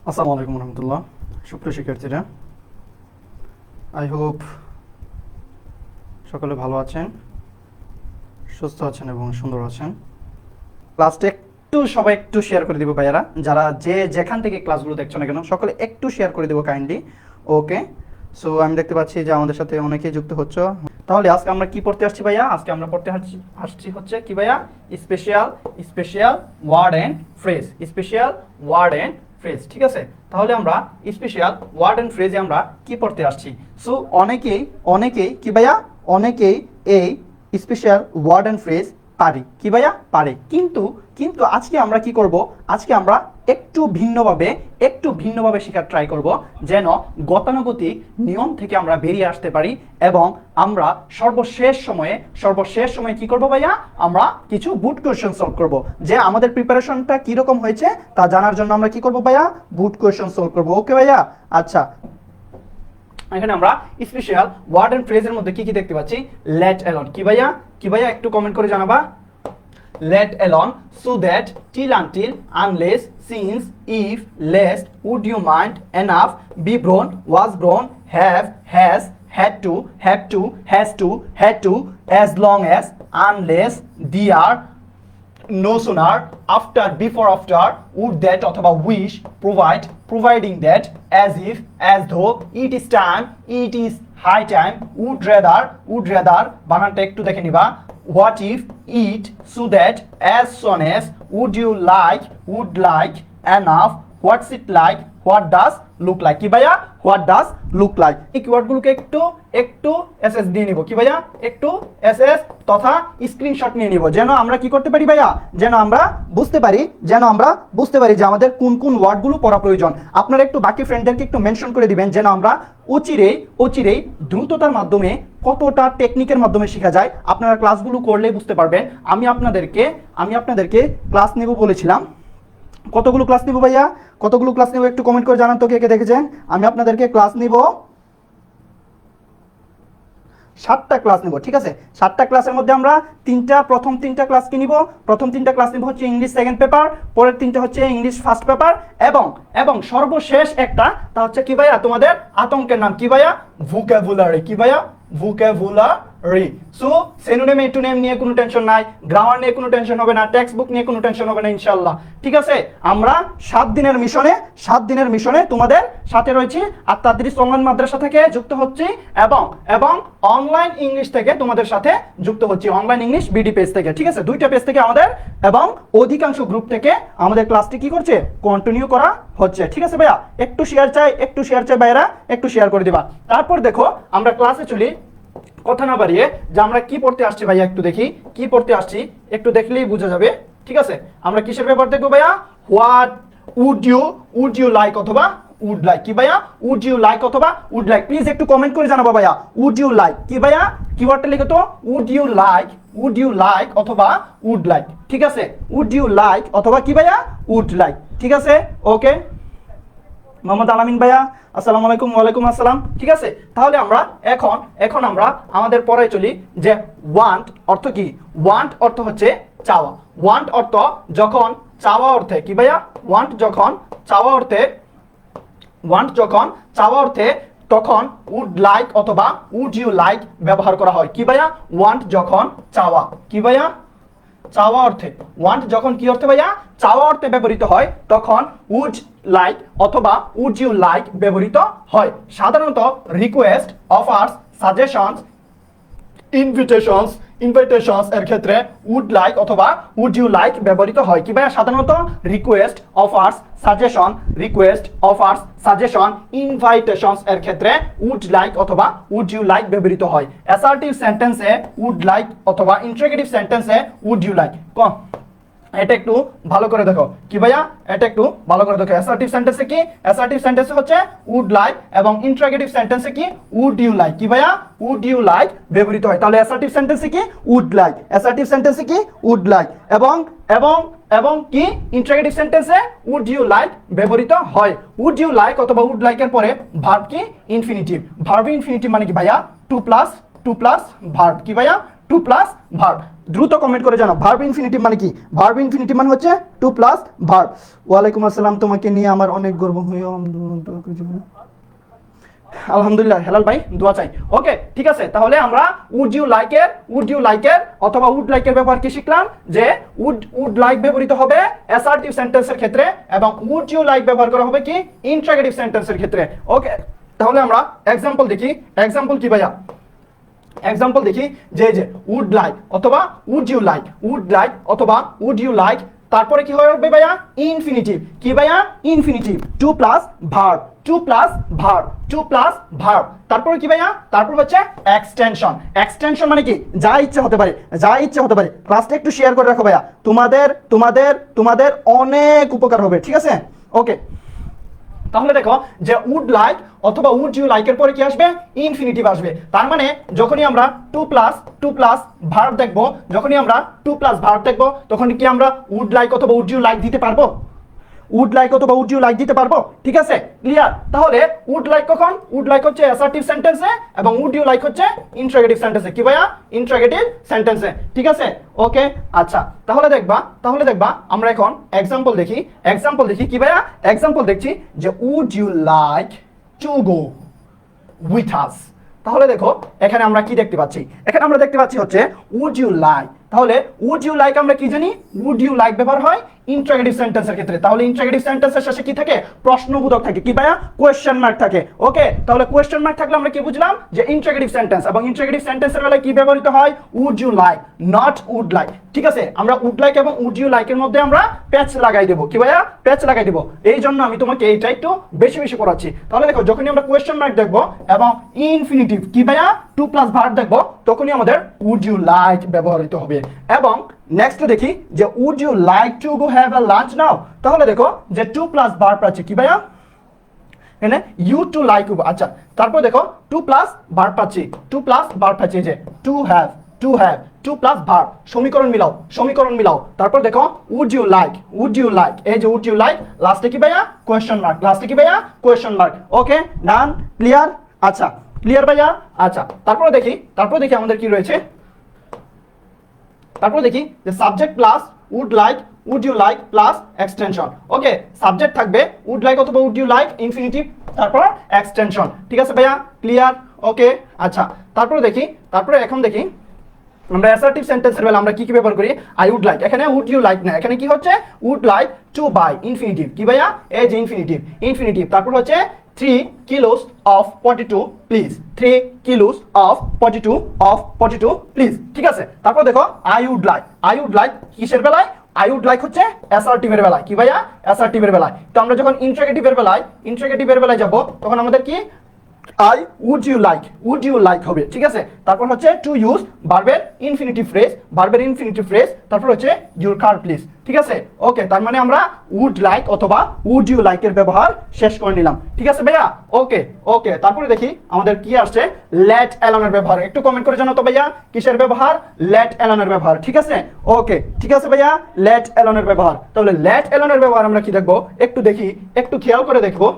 আসসালামু আলাইকুম রহমতুল্লাহ। সুপ্রিয় শিক্ষার্থীরা, আই হোপ সকলে ভালো আছেন, সুস্থ আছেন এবং সুন্দর আছেন। ক্লাসটা সবাই একটু শেয়ার করে দিব ভাইয়ারা, যারা যেখান থেকে ক্লাসগুলো দেখছো না কেন সকলে একটু শেয়ার করে দেবো কাইন্ডলি। ওকে, সো আমি দেখতে পাচ্ছি যে আমাদের সাথে অনেকেই যুক্ত হচ্ছে। তাহলে আজকে আমরা কি পড়তে আসছি ভাইয়া? আজকে আমরা পড়তে আসছি হচ্ছে কি ভাইয়া? Special word and phrase. Special word and phrase, ঠিক আছে। তাহলে আমরা স্পেশাল ওয়ার্ড অ্যান্ড ফ্রেজে আমরা কি পড়তে আসছি? সো অনেকেই কি ভাইয়া? অনেকেই এই স্পেশাল ওয়ার্ড অ্যান্ড ফ্রেজ পারি কি ভাইয়া? পারে। কিন্তু আজকে আমরা কি করব? আজকে আমরা একটু ভিন্নভাবে শেখার ট্রাই করব, যেন গতানুগতিক নিয়ম থেকে আমরা বেরিয়ে আসতে পারি এবং আমরা সর্বশেষ সময়ে কি করব ভাইয়া? আমরা কিছু বুট কোয়েশ্চেন সলভ করব। যে আমাদের প্রিপারেশনটা কি রকম হয়েছে তা জানার জন্য আমরা কি করব ভাইয়া? বুট কোয়েশ্চেন সলভ করব। ওকে ভাইয়া? আচ্ছা, এখানে আমরা স্পেশাল ওয়ার্ড এন্ড ফ্রেজের মধ্যে কি দেখতে পাচ্ছি? Let alone. কি ভাইয়া একটু কমেন্ট করে জানাবা। Let alone, so that, till, until, unless, since, if, lest, would you mind, enough, be grown, was grown, have, has, had to, has to, had to, as long as, unless, dear, no sooner, after, before, after, would that অথবা wish, provide, providing that, as if, as though, it is time, it is high time, would rather বানানটা একটু দেখে নিবা। What if, it, so that, as soon as, would you like, would like, enough, what's it like, what does look like। কি ভাইয়া? what does look like। এই কিওয়ার্ডগুলোকে একটু SS দিয়ে নিব। কি ভাইয়া? একটু এসএস তথা স্ক্রিনশট নিয়ে নিব, যেন আমরা কি করতে পারি ভাইয়া? যেন আমরা বুঝতে পারি যে আমাদের কোন ওয়ার্ডগুলো পড়া প্রয়োজন। আপনারা একটু বাকি ফ্রেন্ডদেরকে একটু মেনশন করে দিবেন, যেন আমরা অচিরেই দ্রুততার মাধ্যমে কতটা টেকনিকের মাধ্যমে শেখা যায় আপনারা ক্লাসগুলো করলে বুঝতে পারবেন। আমি আপনাদেরকে ক্লাস নেব বলেছিলাম। কতগুলো ক্লাস নিব ভাইয়া? কতগুলো ক্লাস নিব একটু কমেন্ট করে জানান তো কে দেখেছেন। আমি আপনাদেরকে ক্লাস নিব 7টা ক্লাস নিব, ঠিক আছে। 7টা ক্লাসের মধ্যে আমরা প্রথম তিনটা ক্লাস কি নিব? প্রথম 3টা ক্লাস নিব হচ্ছে ইংলিশ সেকেন্ড পেপার, পরের 3টা হচ্ছে ইংলিশ ফার্স্ট পেপার এবং সর্বশেষ একটা তা হচ্ছে কি ভাইয়া? তোমাদের আতঙ্কের নাম। কি ভাইয়া? ভোকাবুলারি। কি ভাইয়া? ভোকাবুলারি। সো সিনোনিম এন্টোনিম নিয়ে কোনো টেনশন নাই, গ্রামার নিয়ে কোনো টেনশন হবে না, টেক্সট বুক নিয়ে কোনো টেনশন হবে না ইনশাআল্লাহ, ঠিক আছে। আমরা 7 দিনের মিশনে তোমাদের সাথে রয়েছি। আর তাদরিস অনলাইন মাদ্রাসা থেকে যুক্ত হচ্ছি এবং অনলাইন ইংলিশ থেকে তোমাদের সাথে যুক্ত হচ্ছি, অনলাইন ইংলিশ বিডি পেজ থেকে, ঠিক আছে। 2টা পেজ থেকে আমাদের এবং অধিকাংশ গ্রুপ থেকে আমাদের ক্লাসটি কি করছে? কন্টিনিউ করা হচ্ছে, ঠিক আছে ভাইয়া। একটু শেয়ার চাই ভাইরা, একটু শেয়ার করে দিবা। তারপর দেখো আমরা ক্লাসে চলি, কথা না বাড়িয়ে যে আমরা কি পড়তে আসছি ভাইয়া একটু দেখি। কি পড়তে আসছি একটু দেখলেই বোঝা যাবে, ঠিক আছে। আমরা কিসের ব্যাপার দেখবো ভাইয়া? হোয়াট উড ইউ লাইক অথবা উড লাইক। কি ভাইয়া? উড ইউ লাইক অথবা উড লাইক। প্লিজ একটু কমেন্ট করে জানাবো ভাইয়া। Would you like. কি ভাইয়া? কিওয়ার্ডটা লিখো তো। উড ইউ লাইক অথবা উড লাইক, ঠিক আছে। উড ইউ লাইক অথবা কি ভাইয়া? উড লাইক, ঠিক আছে। ওকে, মোহাম্মদ আলামিন ভাইয়া আসসালামু আলাইকুম। ওয়ালাইকুম আসসালাম, ঠিক আছে। তাহলে আমরা এখন আমরা আমাদের পড়ায় চলি যে ওয়ান্ট অর্থ কি? ওয়ান্ট অর্থ হচ্ছে চাওয়া। ওয়ান্ট অর্থ যখন চাওয়া অর্থে কি ভাইয়া? ওয়ান্ট যখন চাওয়া অর্থে তখন উড লাইক অথবা উড ইউ লাইক ব্যবহার করা হয়। কি ভাইয়া? ওয়ান্ট যখন চাওয়া। কি ভাইয়া? চাওয়া অর্থে। ওয়ান্ট যখন কি অর্থে ভাইয়া? চাওয়া অর্থে ব্যবহৃত হয় তখন উড লাইক অথবা উড ইউ লাইক ব্যবহৃত হয়। সাধারণত রিকোয়েস্ট, অফার্স, সাজেশনস, ইনভিটেশনস এর ক্ষেত্রে উড লাইক অথবা উড ইউ লাইক ব্যবহৃত হয়। কি ভাইয়া? সাধারণত রিকোয়েস্ট, অফার্স, সাজেশন, ইনভাইটেশনস এর ক্ষেত্রে উড লাইক অথবা উড ইউ লাইক ব্যবহৃত হয়। অ্যাসার্টিভ সেন্টেন্সে উড লাইক অথবা ইন্টারোগেটিভ সেন্টেন্সে উড ইউ লাইক। এটা একটু ভালো করে দেখো। কি ভাইয়া? এটা একটু ভালো করে দেখো। অ্যাসার্টিভ সেন্টেন্সে কি? অ্যাসার্টিভ সেন্টেন্সে হচ্ছে উড লাইক এবং ইন্টারোগেটিভ সেন্টেন্সে কি? Would you like. কি ভাইয়া? উড ইউ লাইক ব্যবহৃত হয়। তাহলে অ্যাসার্টিভ সেন্টেন্সে কি? Would like. অ্যাসার্টিভ সেন্টেন্সে কি? উড লাইক এবং কি? ইন্টারোগেটিভ সেন্টেন্সে উড ইউ লাইক ব্যবহৃত হয়। উড ইউ লাইক অথবা উড লাইকের পরে ভার্ব কি? ইনফিনিটিভ। ভার্ব ইনফিনিটিভ মানে কি ভাইয়া? To plus verb. কি ভাইয়া? 2 প্লাস ভার্ব। দ্রুত কমেন্ট করে জানাও ভার্ব ইনফিনিটিভ মানে কি। ভার্ব ইনফিনিটিভ মানে হচ্ছে টু প্লাস ভার্ব। ওয়ালাইকুম আসসালাম, তোমাকে নিয়ে আমার অনেক গর্ব হয়। আলহামদুলিল্লাহ হেলাল ভাই দোয়া চাই। ওকে ঠিক আছে, তাহলে আমরা উড ইউ লাইকের অথবা উড লাইকের ব্যবহার কি শিখলাম, যে উড লাইক ব্যবহৃত হবে অ্যাসার্টিভ সেন্টেন্সের ক্ষেত্রে এবং উড ইউ লাইক ব্যবহার করা হবে কি ইন্টারোগেটিভ সেন্টেন্সের ক্ষেত্রে। ওকে তাহলে আমরা এক্সাম্পল দেখি। এক্সাম্পল কি ভাইয়া? এক্সাম্পল দেখি যে উড লাইক অথবা would you like, would like অথবা উড ইউ লাইক, তারপরে কি হবে ভাইয়া ইনফিনিটিভ। কি ভাইয়া infinitive, to plus verb, to plus verb, to plus verb. তারপরে কি ভাইয়া? তারপর হচ্ছে এক্সটেনশন। এক্সটেনশন মানে কি যা ইচ্ছে হতে পারে, যা ইচ্ছে হতে পারে। ক্লাসটা একটু শেয়ার করে রাখো ভাইয়া, তোমাদের তোমাদের তোমাদের অনেক উপকার হবে, ঠিক আছে? ওকে তাহলে দেখো যে উড লাইক অথবা উড ইউ লাইকের পরে কি আসবে ইনফিনিটিভ আসবে। তার মানে যখনই আমরা টু প্লাস ভার্ব দেখবো, যখনই আমরা টু প্লাস ভার্ব দেখবো, তখন কি আমরা উড লাইক অথবা উড ইউ লাইক দিতে পারবো? উড লাইক অথবা উড ইউ লাইক দিতে পারবো, ঠিক আছে? ক্লিয়ার? তাহলে উড লাইক কখন? উড লাইক হচ্ছে অ্যাসার্টিভ সেন্টেন্সে এবং উড ইউ লাইক হচ্ছে ইন্টারোগেটিভ সেন্টেন্সে। কি ভাইয়া? ইন্টারোগেটিভ সেন্টেন্সে, ঠিক আছে? ওকে আচ্ছা, তাহলে দেখবা আমরা এখন এক্সাম্পল দেখি। এক্সাম্পল দেখি কি ভাইয়া? এক্সাম্পল দেখছি যে would you like to go with us. তাহলে দেখো এখানে আমরা কি দেখতে পাচ্ছি? এখানে আমরা দেখতে পাচ্ছি হচ্ছে উড ইউ লাইক। তাহলে উড ইউ লাইক আমরা কি জানি? উড ইউ লাইক ব্যবহার হয় ইন্টারোগেটিভ সেন্টেন্সের ক্ষেত্রে। তাহলে ইন্টারোগেটিভ সেন্টেন্সের শেষে কি থাকে? প্রশ্নবোধক থাকে। কি ভাইয়া? কোয়েশ্চেন মার্ক থাকে। ওকে তাহলে কোয়েশ্চেন মার্ক থাকলে আমরা কি বুঝলাম? যে ইন্টারোগেটিভ সেন্টেন্স। এবং ইন্টারোগেটিভ সেন্টেন্সের বেলায় কি ব্যবহৃত হয়? Would you like, not would like, ঠিক আছে? আমরা উড লাইক এবং উড ইউ লাইকের মধ্যে আমরা প্যাচ লাগাই দেব। কি ভাইয়া? প্যাচ লাগাই দেব। এই জন্য আমি তোমাকে এইটা একটু বেশি বেশি পড়াচ্ছি। তাহলে দেখো যখনই আমরা কোয়েশ্চেন মার্ক দেখবো এবং ইনফিনিটিভ কি ভাইয়া টু প্লাস ভার্ব দেখবো, তখনই আমাদের উড ইউ লাইক ব্যবহৃত হবে। এবং নেক্সট দেখি যে would you like to go have a lunch now. তাহলে দেখো যে টু প্লাস ভার্ব আছে কি ভাইয়া? এখানে ইউ টু লাইক। আচ্ছা তারপর দেখো টু প্লাস ভার্ব পাচ্ছি, টু প্লাস ভার্ব পাচ্ছি যে to have, to have, to plus verb. সমীকরণ মিলাও, সমীকরণ মিলাও। তারপর দেখো would you like, would you like, এই যে উড ইউ লাইক, লাস্টে কি ভাইয়া? কোয়েশ্চেন মার্ক, লাস্টে কি ভাইয়া? Question mark. Okay done, clear? আচ্ছা ক্লিয়ার ভাইয়া? আচ্ছা তারপরে দেখি আমাদের কি রয়েছে। তারপর দেখি যে subject plus would like, would you like plus extension. Okay subject থাকবে উড লাইক অথবা উড ইউ লাইক, ইনফিনিটিভ, তারপর এক্সটেনশন, ঠিক আছে ভাইয়া? ক্লিয়ার? ওকে আচ্ছা তারপরে এখন দেখি আমরা অ্যাসার্টিভ সেন্টেন্সের বেলা আমরা কি ব্যবহার করি? I would like. এখানে উড ইউ লাইক না, এখানে কি হচ্ছে? Would like to buy, infinitive. কি ভাইয়া? এই যে ইনফিনিটিভ। তারপর হচ্ছে 3 kilos of potato please, 3 kilos of potato please, ঠিক আছে? তারপর দেখো আই উড লাইক কিসের বেলায়? আই উড লাইক হচ্ছে অ্যাসার্টিভের বেলায়। কি ভাইয়া? অ্যাসার্টিভের বেলায়। তো আমরা যখন ইন্টারোগেটিভের বেলায় যাব, তখন আমাদের কি আই উড ইউ লাইক হবে, ঠিক আছে? তারপর হচ্ছে টু ইউজ ভার্বের ইনফিনিটিভ ফ্রেজ, তারপর হচ্ছে ইউর কার প্লিজ, ঠিক আছে? ওকে তার মানে আমরা উড লাইক অথবা উড ইউ লাইকের ব্যবহার শেষ করে নিলাম, ঠিক আছে ভাইয়া? ওকে তারপরে দেখি আমাদের কি আসছে, লেট অ্যালোনের ব্যবহার। একটু কমেন্ট করে জানাও তো ভাইয়া কিসের ব্যবহার? লেট অ্যালোনের ব্যবহার, ঠিক আছে? ওকে ঠিক আছে ভাইয়া, লেট অ্যালোনের ব্যবহার। তাহলে লেট অ্যালোনের ব্যবহার আমরা কি দেখবো? একটু দেখি, একটু খেয়াল করে দেখবো।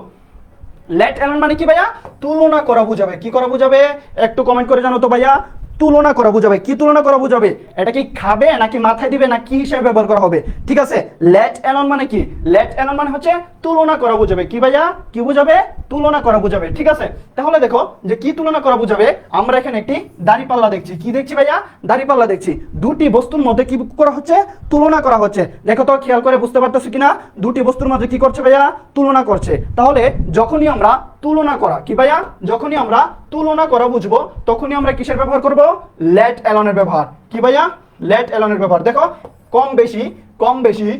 লেট অ্যালোন মানে কি ভাইয়া? তুলনা করা বোঝাবে। কি করা বোঝাবে? একটু কমেন্ট করে জানো তো ভাইয়া। তুলনা করা বোঝাবে। কি তুলনা করা বোঝাবে? এটা কি খাবে নাকি মাথায় দিবে না কি হিসেবে ব্যবহার করা হবে, ঠিক আছে? লেট অ্যালোন মানে কি? লেট অ্যালোন মানে হচ্ছে তুলনা করা বোঝাবে। কি ভাইয়া? কি বোঝাবে? তুলনা করা বোঝাবে, ঠিক আছে? তাহলে দেখো যে কি তুলনা করা বোঝাবে। আমরা এখানে একটি দাঁড়িপাল্লা দেখছি। কি দেখছি ভাইয়া? দাঁড়িপাল্লা দেখছি। দুটি বস্তুর মধ্যে কি করা হচ্ছে? তুলনা করা হচ্ছে। দেখো তো খেয়াল করে বুঝতে পারতেছো কিনা? দুটি বস্তুর মধ্যে কি করছে ভাইয়া? তুলনা করছে। তাহলে যখনই আমরা তুলনা করা, কি ভাইয়া? যখনই আমরা তুলনা করা বুঝবো, তখনই আমরা কিসের ব্যবহার করব? লেট অ্যালোনের ব্যবহার। কি ভাইয়া? লেট অ্যালোনের ব্যবহার। দেখো কম বেশি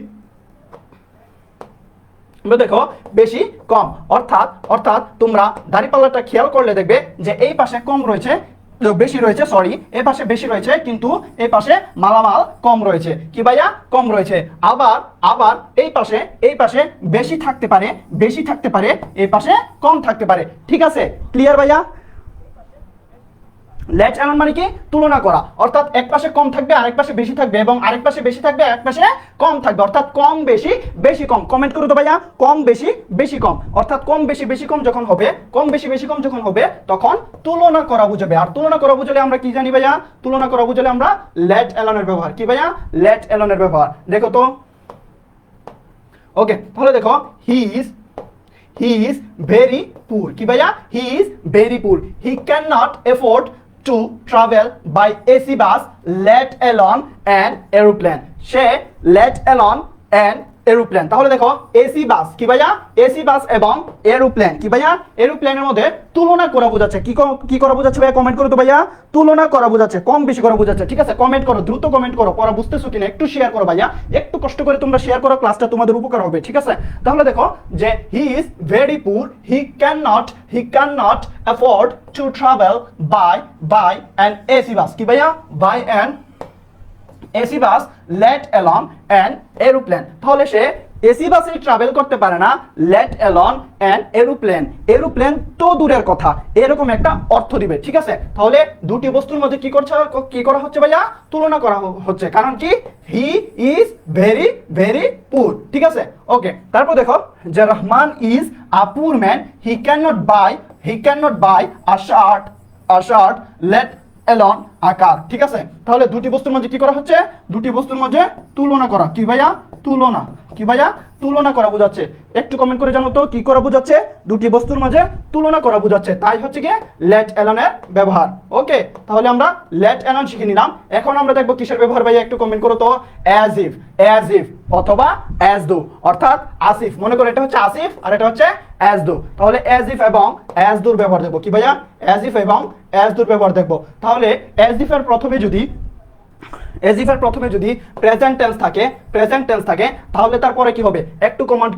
দেখো বেশি কম, অর্থাৎ তোমরা দাঁড়িপাল্লাটা খেয়াল করলে দেখবে যে এই পাশে কম রয়েছে, বেশি রয়েছে, সরি এই পাশে বেশি রয়েছে, কিন্তু এই পাশে মালামাল কম রয়েছে। কি ভাইয়া? কম রয়েছে। আবার এই পাশে বেশি থাকতে পারে, এই পাশে কম থাকতে পারে, ঠিক আছে? ক্লিয়ার ভাইয়া? লেট এলন মানে কি তুলনা করা, অর্থাৎ এক পাশে কম থাকবে আরেক পাশে বেশি থাকবে, এবং আরেক পাশে বেশি থাকবে আরেক পাশে কম থাকবে, অর্থাৎ কম বেশি বেশি কম। কমেন্ট করো তো ভাইয়া, কম বেশি বেশি কম, অর্থাৎ কম বেশি বেশি কম যখন হবে, কম বেশি বেশি কম যখন হবে তখন তুলনা করা বুঝাবে। আর তুলনা করা বুঝলে আমরা কি জানি ভাইয়া, তুলনা করা বুঝলে আমরা লেট এলনের ব্যবহার, কি ভাইয়া লেট এলনের ব্যবহার। দেখো তো, ওকে তাহলে দেখো he is very poor, কি ভাইয়া he is very poor, he cannot afford to travel by AC bus let alone an aeroplane, say let alone an aeroplane. তাহলে দেখো এসি বাস, কি ভাইয়া এসি বাস এবং এরোপ্লেন, কি ভাইয়া এরোপ্লেনের মধ্যে তুলনা করা বোঝাচ্ছে। কি করা বোঝাচ্ছে ভাইয়া, কমেন্ট করো তো ভাইয়া, তুলনা করা বোঝাচ্ছে, কম বেশি করা বোঝাচ্ছে। ঠিক আছে, কমেন্ট করো, দ্রুত কমেন্ট করো, পড়া বুঝতেছো কিনা একটু শেয়ার করো ভাইয়া, একটু কষ্ট করে তোমরা শেয়ার করো, ক্লাসটা তোমাদের উপকার হবে। ঠিক আছে, তাহলে দেখো যে হি is very poor, he can not afford to travel by an AC bus, কি ভাইয়া by an AC bus let alone an aeroplane. তাহলে সে এসি বাসে ট্রাভেল করতে পারে না, let alone an aeroplane, aeroplane তো দূরের কথা, এরকম একটা অর্থ দিবে। ঠিক আছে, তাহলে দুটি বস্তুর মধ্যে কি করা হচ্ছে ভাইয়া, তুলনা করা হচ্ছে। কারণ কি, হি ইজ ভেরি ভেরি পুর। ঠিক আছে, ওকে তারপর দেখো যে Rahman is a poor man, he can not buy a shirt let alone a car. ঠিক আছে, তাহলে দুটি বস্তুর মধ্যে কি করা হচ্ছে, দুটি বস্তুর মধ্যে তুলনা করা, কি ভাইয়া তুলনা, কি ভাইয়া তুলনা করা বোঝাচ্ছে। একটু কমেন্ট করে জানো তো কি করা বোঝাচ্ছে, দুটি বস্তুর মাঝে তুলনা করা বোঝাচ্ছে, তাই হচ্ছে কি লেট এলনের ব্যবহার। ওকে, তাহলে আমরা লেট এলন শিখে নিলাম। এখন আমরা দেখবো কিসের ব্যবহার ভাইয়া, একটু কমেন্ট করো তো। অ্যাজ ইফ অথবা অ্যাজ দো, অর্থাৎ আসিফ, মনে করো এটা হচ্ছে আসিফ আর এটা হচ্ছে অ্যাজ দো, তাহলে অ্যাজ ইফ এবং অ্যাজ দোর ব্যবহার দেখবো, কি ভাইয়া অ্যাজ ইফ এবং অ্যাজ দোর ব্যবহার দেখবো। তাহলে অ্যাজ ইফ এর প্রথমে যদি প্রেজেন্ট টেন্স থাকে তাহলে তারপরে কি হবে, একটু কমেন্ট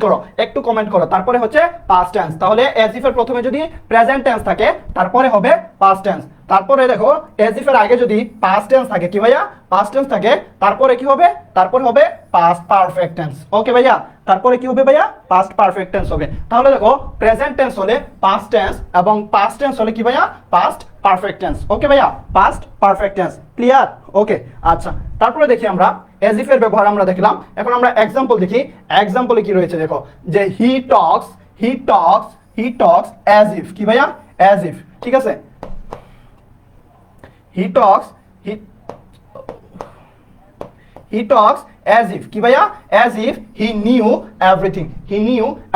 করো, তারপরে হচ্ছে পাস্ট টেন্স। তাহলে অ্যাজ ইফ এর প্রথমে যদি প্রেজেন্ট টেন্স থাকে তারপরে হবে পাস্ট টেন্স, তারপরে দেখো অ্যাজ ইফ এর আগে যদি পাস্ট টেন্স থাকে, কি ভাইয়া পাস্ট টেন্স থাকে, তারপরে কি হবে, তারপরে হবে পাস্ট পারফেক্ট টেন্স। ওকে ভাইয়া, তারপরে কি হবে ভাইয়া, পাস্ট পারফেক্ট টেন্স হবে। তাহলে দেখো প্রেজেন্ট টেন্স হলে পাস্ট টেন্স এবং পাস্ট টেন্স হলে কি ভাইয়া পাস্ট পারফেক্ট টেন্স। ওকে ভাইয়া, পাস্ট পারফেক্ট টেন্স, ক্লিয়ার? ওকে আচ্ছা, তারপরে দেখি আমরা অ্যাজ ইফ এর ব্যবহার আমরা দেখলাম, এখন আমরা এক্সাম্পল দেখি। এক্সাম্পলে কি রয়েছে দেখো, যে হি টক্স অ্যাজ ইফ, কি ভাইয়া অ্যাজ ইফ। ঠিক আছে, he talks as if, কি ভাইয়া as if he knew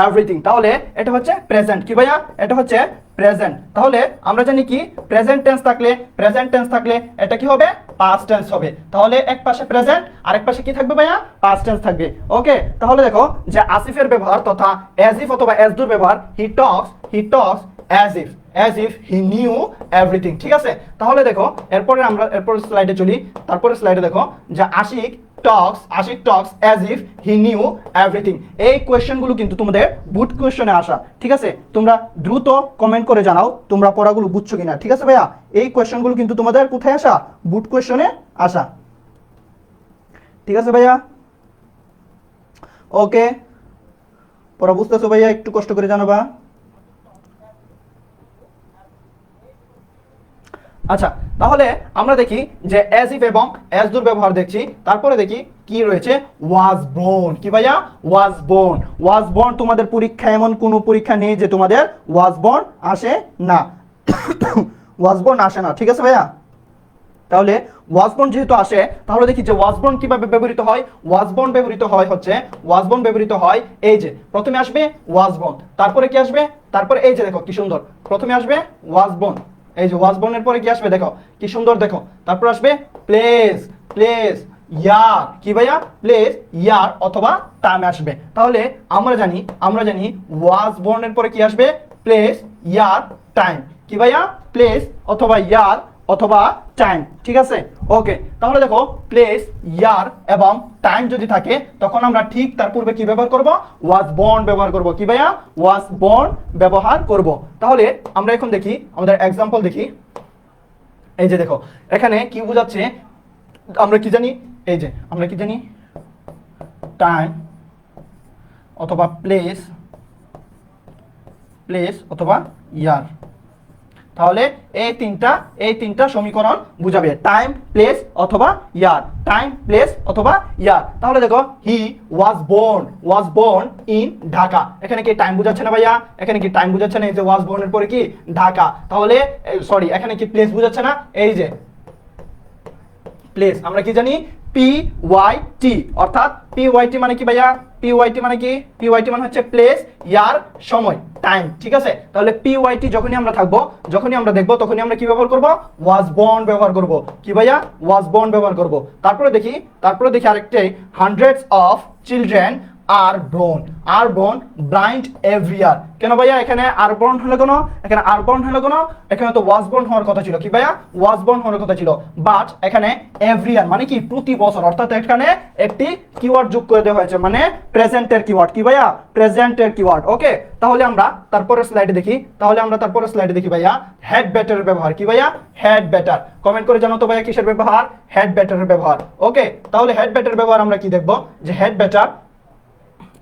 everything, তাহলে এটা হচ্ছে প্রেজেন্ট, কি ভাইয়া এটা হচ্ছে প্রেজেন্ট। তাহলে আমরা জানি কি প্রেজেন্ট টেন্স থাকলে এটা কি হবে, পাস্ট টেন্স হবে। তাহলে এক পাশে প্রেজেন্ট আরেক পাশে কি থাকবে ভাইয়া, পাস্ট টেন্স থাকবে। ওকে, তাহলে দেখো যে আসিফের ব্যবহার তথা as if অথবা as do ব্যবহার, he talks as if he knew everything। ঠিক আছে, তাহলে দেখো এরপর স্লাইডে চলি। তারপরে স্লাইডে দেখো যে Ashiq talks as if he knew everything। এই কোয়েশ্চেনগুলো কিন্তু তোমাদের বুট কোয়েশ্চনে আসা। ঠিক আছে, তোমরা দ্রুত কমেন্ট করে জানাও তোমরা পড়াগুলো বুঝছো কিনা। ঠিক আছে ভাইয়া, এই কোয়েশ্চেনগুলো কিন্তু তোমাদের কোথায় আসা, বুট কোয়েশ্চনে আসা। ঠিক আছে ভাইয়া, ওকে পড়া বুঝতেছো ভাইয়া, একটু কষ্ট করে জানাবা। আচ্ছা, তাহলে আমরা দেখি যে as if এবং as do ব্যবহার দেখছি। তারপরে দেখি কি রয়েছে, was born, কি ভাইয়া was born। তোমাদের পরীক্ষা এমন কোনো পরীক্ষা নেই যে তোমাদের was born আসে না was born আসে না। ঠিক আছে ভাইয়া, তাহলে was born যেহেতু আসে, তাহলে দেখি যে was born কিভাবে ব্যবহৃত হয়। was born ব্যবহৃত হয় এই যে প্রথমে আসবে was born, তারপরে কি আসবে, তারপরে এই যে দেখো কি সুন্দর, প্রথমে আসবে was born, এই যে was born এর পরে কি আসবে দেখো কি সুন্দর, দেখো তারপর আসবে প্লেস ইয়ার, কি ভাইয়া প্লেস ইয়ার অথবা টাইম আসবে। তাহলে আমরা জানি was born এর পরে কি আসবে, প্লেস ইয়ার টাইম, কি ভাইয়া প্লেস অথবা ইয়ার অথবা টাইম। ঠিক আছে, ওকে তাহলে দেখো প্লেস ইয়ার এবং টাইম যদি থাকে তখন আমরা ঠিক তার পূর্বে কি ব্যবহার করব, was born ব্যবহার করব, কি ভাইয়া was born ব্যবহার করব। তাহলে আমরা এখন দেখি আমাদের एग्जांपल দেখি। এই যে দেখো এখানে কি বোঝাচ্ছে, আমরা কি জানি, এই যে আমরা কি জানি টাইম অথবা প্লেস অথবা ইয়ার। তাহলে এই তিনটা সমীকরণ বুঝাবে, টাইম, প্লেস অথবা ইয়ার, টাইম, প্লেস অথবা ইয়ার। তাহলে দেখো হি ওয়াজ বোর্ন ইন ঢাকা, এখানে কি টাইম বুঝাচ্ছে না ভাইয়া? এখানে কি টাইম বুঝাচ্ছে না? এই যে ওয়াজ বোর্ন এর পরে কি ঢাকা, তাহলে সরি এখানে কি প্লেস বুঝাচ্ছে না? এই যে প্লেস, আমরা কি জানি PYT, অর্থাৎ PYT মানে কি ভাইয়া? PYT মানে কি? PYT মানে হচ্ছে প্লেস, ইয়ার, সময়, টাইম, ঠিক আছে? তাহলে PYT যখনই আমরা থাকবো, যখনই আমরা দেখবো, তখনই আমরা কি ব্যবহার করব? ওয়াজ বর্ন ব্যবহার করব। কি ভাইয়া? ওয়াজ বর্ন ব্যবহার করব। তারপরে দেখি আরেকটাই, hundreds of children are born blind every year। কেন ভাইয়া এখানে আর born হলো কেন? এখানে আর born হলো কেন? এখানে তো was born হওয়ার কথা ছিল। কি ভাইয়া? was born হওয়ার কথা ছিল, বাট এখানে every year মানে কি প্রতি বছর, অর্থাৎ এখানে একটি কিওয়ার্ড যোগ করে দেওয়া হয়েছে, মানে প্রেজেন্টের কিওয়ার্ড। কি ভাইয়া? প্রেজেন্টের কিওয়ার্ড। ওকে, তাহলে আমরা তারপরের স্লাইডে দেখি ভাইয়া হেড বেটারের ব্যবহার। কি ভাইয়া? Head better. কমেন্ট করে জানাও তো ভাইয়া কিসের ব্যবহার? হেড বেটারের ব্যবহার। ওকে, তাহলে হেড বেটারের ব্যবহার আমরা কি দেখবো? যে হেড বেটার,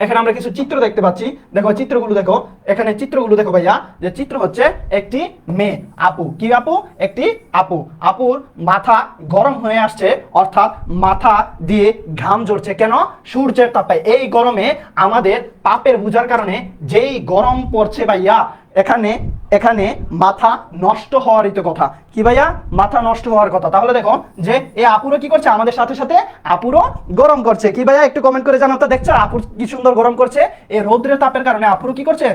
এখানে আমরা কিছু চিত্র দেখতে পাচ্ছি, দেখো চিত্রগুলো দেখো, এখানে চিত্রগুলো দেখো ভাইয়া, যে চিত্র হচ্ছে একটি মেয়ে আপু। কি আপু? একটি আপু। আপুর মাথা গরম হয়ে আসছে, অর্থাৎ মাথা দিয়ে ঘাম ঝরছে। কেন? সূর্যের তাপে। এই গরমে আমাদের পাপের বোঝার কারণে যেই গরম পড়ছে ভাইয়া, এখানে মাথা নষ্ট হওয়ারই তো কথা। কি ভাইয়া? মাথা নষ্ট হওয়ার কথা। তাহলে দেখো যে এই আপুরও কি করছে? আমাদের সাথে সাথে আপুরও গরম করছে। কি ভাইয়া? একটু কমেন্ট করে জানাও তো। দেখছো আপুর কি সুন্দর গরম করছে? এই রৌদ্রের তাপের কারণে আপুরও কি করছে?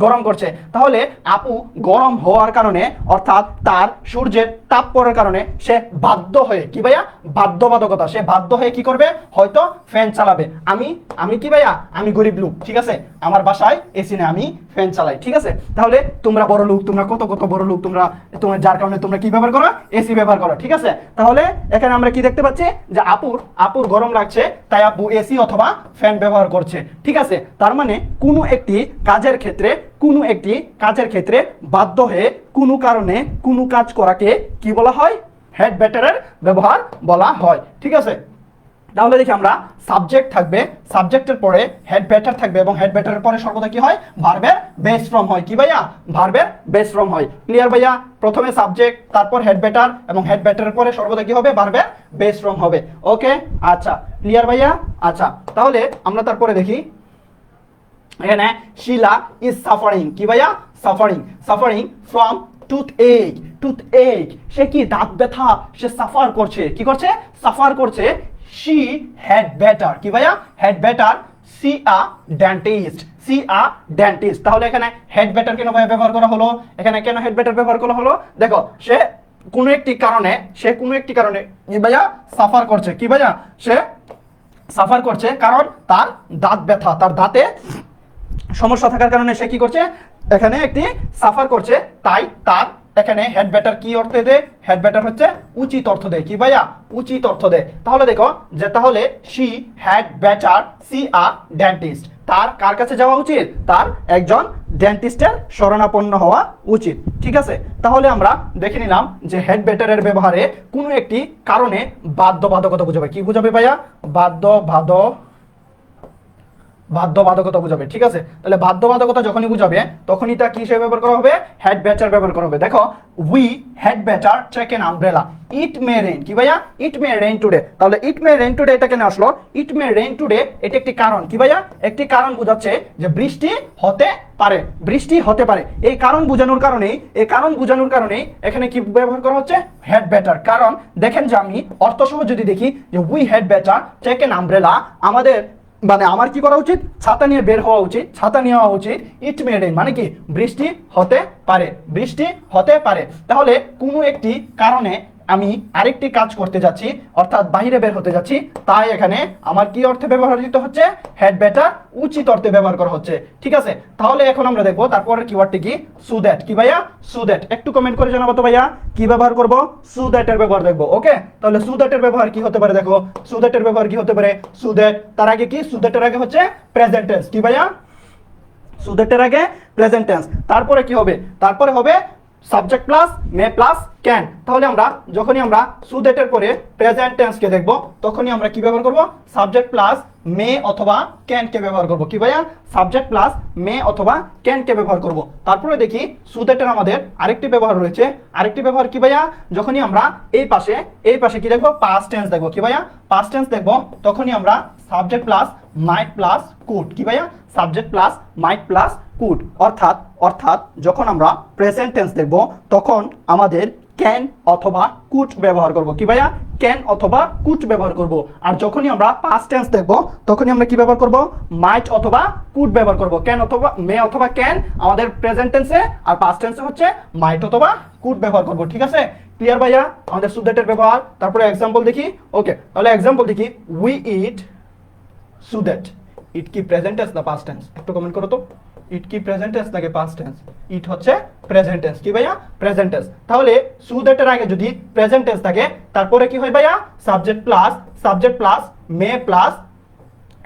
গরম করছে। তাহলে আপু গরম হওয়ার কারণে, অর্থাৎ তার সূর্যের তাপ পড়ার কারণে সে বাধ্য হয়ে, কি ভাইয়া? বাধ্যবাধকতা, সে বাধ্য হয়ে কি করবে? হয়তো ফ্যান চালাবে। আমি কি ভাইয়া? আমি গরিব লোক, ঠিক আছে? আমার বাসায় এসি নেই, আমি ফ্যান চালাই, ঠিক আছে? তাহলে তোমরা বড় লোক, তোমরা কত বড় লোক, তোমরা যার কারণে তোমরা কি ব্যবহার করো? এসি ব্যবহার করো, ঠিক আছে? তাহলে এখানে আমরা কি দেখতে পাচ্ছি? যে আপুর গরম লাগছে, তাই আপু এসি অথবা ফ্যান ব্যবহার করছে, ঠিক আছে? তার মানে কোনো একটি কাজের ক্ষেত্রে বাধ্য হয়ে কোনো কারণে কোনো কাজ করাকে কি বলা হয়? হেড বেটারের ব্যবহার বলা হয়, ঠিক আছে? তাহলে দেখি আমরা সাবজেক্ট থাকবে, সাবজেক্টের পরে হেড বেটার থাকবে, এবং হেড বেটারের পরে সর্বদা কি হয়? ভার্বের বেস ফর্ম হয়। কি ভাইয়া? ভার্বের বেস ফর্ম হয়। ক্লিয়ার ভাইয়া? প্রথমে সাবজেক্ট, তারপর হেড বেটার, এবং হেড বেটারের পরে সর্বদা কি হবে? ভার্বের বেস ফর্ম হবে। ওকে, আচ্ছা, ক্লিয়ার ভাইয়া? আচ্ছা, তাহলে আমরা তারপরে দেখি এখানে শিলা ইজ সাফারিং। কি ভাইয়া? Suffering from টুথ-এক। সে কি? দাঁত ব্যথা, সে সাফার করছে। কি করছে? সাফার করছে। she had better, কি ভাইয়া? had better see a dentist। তাহলে এখানে হেড বেটার কেন ভাইয়া ব্যবহার করা হলো? এখানে কেন হেড বেটার ব্যবহার করা হলো? দেখো সে কোনো একটি কারণে কি ভাইয়া? সাফার করছে। কি ভাইয়া? সে সাফার করছে কারণ তার দাঁত ব্যথা, তার দাঁতে সমস্যা থাকার কারণে সে কি করছে? এখানে একটি সাফার করছে, তাই তার এখানে হেড বেটার কি অর্থ দেয়? হেড বেটার হচ্ছে উচিত অর্থ দেয়। কি ভাইয়া? উচিত অর্থ দেয়। তাহলে দেখো যে তাহলে she had better see a dentist, তার কার কাছে যাওয়া উচিত? তার একজন ডেন্টিস্টের শরণাপন্ন হওয়া উচিত, ঠিক আছে? তাহলে আমরা দেখে নিলাম যে হেড বেটারের ব্যবহারে কোনো একটি কারণে বাধ্যবাধকতা বুঝাবে। কি বুঝাবে ভাইয়া? বাধ্যবাধকতা বুঝাবে, ঠিক আছে? তাহলে বাধ্যবাধকতা যখনই বুঝাবে, তখনই তা কি হিসেবে ব্যবহার করা হবে? হেড বেটার ব্যবহার করা হবে। দেখো we had better take an umbrella, it may rain. কি ভাইয়া? It may rain today. তাহলে ইট মে রেইন টুডে এটা কেন আসলো? ইট মে রেইন টুডে এটা একটি কারণ। কি ভাইয়া? একটি কারণ বোঝাচ্ছে যে বৃষ্টি হতে পারে। এই কারণ বোঝানোর কারণে এখানে কি ব্যবহার করা হচ্ছে? Had better. কারণ দেখেন যে আমি অর্থসহ যদি দেখি যে we had better take an umbrella, মানে আমার কি করা উচিত? ছাতা নিয়ে বের হওয়া উচিত, ছাতা নেওয়া উচিত। ইট মে রেইন মানে কি? বৃষ্টি হতে পারে। তাহলে কোনো একটি কারণে আমি আরেকটি কাজ করতে যাচ্ছি, অর্থাৎ বাইরে বের হতে যাচ্ছি, তাই এখানে আমার কি অর্থে ব্যবহৃত হচ্ছে? হেড বেটার উচিত অর্থে ব্যবহার করা হচ্ছে, ঠিক আছে? তাহলে এখন আমরা দেখবো তারপরের কিওয়ার্ডটি কি? So that. কি ভাইয়া? So that. একটু কমেন্ট করে জানাবো তো ভাইয়া কি ব্যবহার করব? সো দ্যাট এর ব্যবহার দেখবো। ওকে, তাহলে সো দ্যাট এর ব্যবহার কি হতে পারে? দেখো সো দ্যাট এর ব্যবহার কি হতে পারে? সো দ্যাট তার আগে কি? সো দ্যাট এর আগে হচ্ছে প্রেজেন্ট টেন্স। কি ভাইয়া? সো দ্যাট এর আগে প্রেজেন্ট টেন্স। তারপরে কি হবে? তারপরে হবে subject plus may plus can. তাহলে যখনই আমরা সো দ্যাট এর পরে প্রেজেন্ট টেন্স কে দেখব, তখনই আমরা কি ব্যবহার করব? সাবজেক্ট প্লাস মে অথবা ক্যান কে ব্যবহার করব। কি ভাইয়া? সাবজেক্ট প্লাস মে অথবা ক্যান কে ব্যবহার করব। তারপরে দেখি সো দ্যাটের আমাদের আরেকটি ব্যবহার রয়েছে। আরেকটি ব্যবহার কি ভাইয়া? যখনই আমরা এই পাশে কি দেখব? পাস্ট টেন্স দেখব। কি ভাইয়া? পাস্ট টেন্স দেখব, তখনই আমরা subject plus mite plus could. কি ভাইয়া? Subject plus mite plus could. অর্থাৎ যখন আমরা প্রেজেন্ট টেন্স দেখব তখন আমাদের ক্যান অথবা কুড ব্যবহার করব। কি ভাইয়া? ক্যান অথবা কুড ব্যবহার করব। আর যখনই আমরা পাস্ট টেন্স দেখব তখনই আমরা কি ব্যবহার করব? মাইট অথবা কুড ব্যবহার করব। ক্যান অথবা মে অথবা ক্যান আমাদের প্রেজেন্ট টেন্সে, আর পাস্ট টেন্সে হচ্ছে মাইট অথবা কুড ব্যবহার করব। ঠিক আছে? ক্লিয়ার ভাইয়া? আমাদের সো দ্যাটের ব্যবহার। তারপরে एग्जांपल দেখি। ওকে, তাহলে एग्जांपल দেখি। We eat so that. Eat কি প্রেজেন্ট টেন্স না পাস্ট টেন্স? একটু কমেন্ট করো তো। ইট কি প্রেজেন্ট টেন্স নাকি পাস্ট টেন্স? ইট হচ্ছে প্রেজেন্ট টেন্স। কি ভাইয়া? Present tense. তাহলে সো দ্যাট এর আগে যদি প্রেজেন্ট টেন্স থাকে তারপরে কি হয় ভাইয়া? Subject plus may plus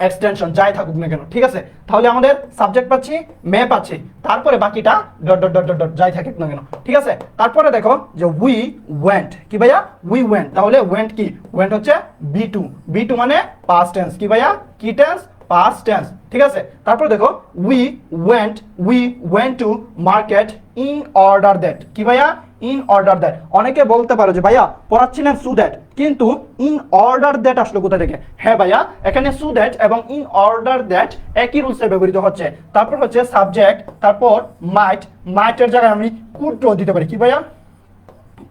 extension যাই থাকুক না কেন। ঠিক আছে? তাহলে আমাদের সাবজেক্ট পাচ্ছি, মে পাচ্ছি, তারপরে বাকিটা dot dot dot dot dot যাই থাকুক না কেন। ঠিক আছে? তারপরে দেখো যে উই ওয়েন্ট। কি ভাইয়া? We went. তাহলে ওয়েন্ট কি? ওয়েন্ট হচ্ছে বি টু মানে পাস্ট টেন্স। কি ভাইয়া? কি টেন্স? Past tense. ঠিক আছে? তারপর দেখো we went to market in order that. কি ভাইয়া? In order that. অনেকে বলতে পারো যে ভাইয়া পড়াচ্ছিলেন সো দ্যাট, কিন্তু ইন অর্ডার দ্যাট আসলো কোথা থেকে? হ্যাঁ ভাইয়া, এখানে সো দ্যাট এবং ইন অর্ডার দ্যাট একই রুলসে ব্যবহৃত হচ্ছে। তারপর হচ্ছে সাবজেক্ট, তারপর মাইটের জায়গায় আমি কুড দিতে পারি। কি ভাইয়া?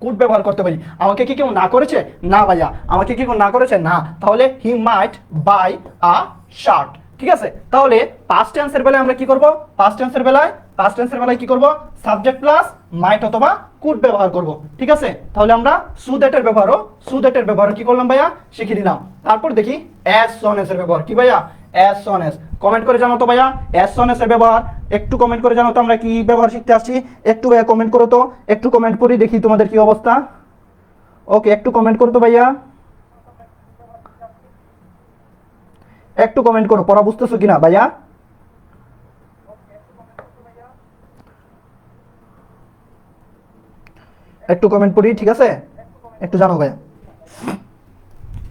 কুড ব্যবহার করতে পারি। আমাকে কি কেউ না করেছে? না ভাইয়া। আমাকে কি কেউ না করেছে? না। তাহলে হি মাইট বাই আ শার্ট। ঠিক আছে? তাহলে পাস্ট টেন্সের বেলায় আমরা কি করব? পাস্ট টেন্সের বেলায় কি করব? সাবজেক্ট প্লাস মাইট অথবা কুড ব্যবহার করব। ঠিক আছে? তাহলে আমরা সো দ্যাটের ব্যবহার কি করলাম ভাইয়া? শিখে দিলাম। তারপর দেখি অ্যাজ সন এস এর ব্যবহার। কি ভাইয়া? অ্যাজ সন এস। কমেন্ট করে জানো তো ভাইয়া অ্যাজ সন এস এর ব্যবহার। একটু কমেন্ট করে জানো তো আমরা কি ব্যবহার শিখতে আসছি। একটু ভাইয়া কমেন্ট করো তো, একটু কমেন্ট করি দেখি তোমাদের কি অবস্থা। ওকে, একটু কমেন্ট করো তো ভাইয়া, একটু কমেন্ট করো। পড়া বুঝতেছো কিনা ভাইয়া? একটু কমেন্ট করি। ঠিক আছে? একটু জানো ভাইয়া।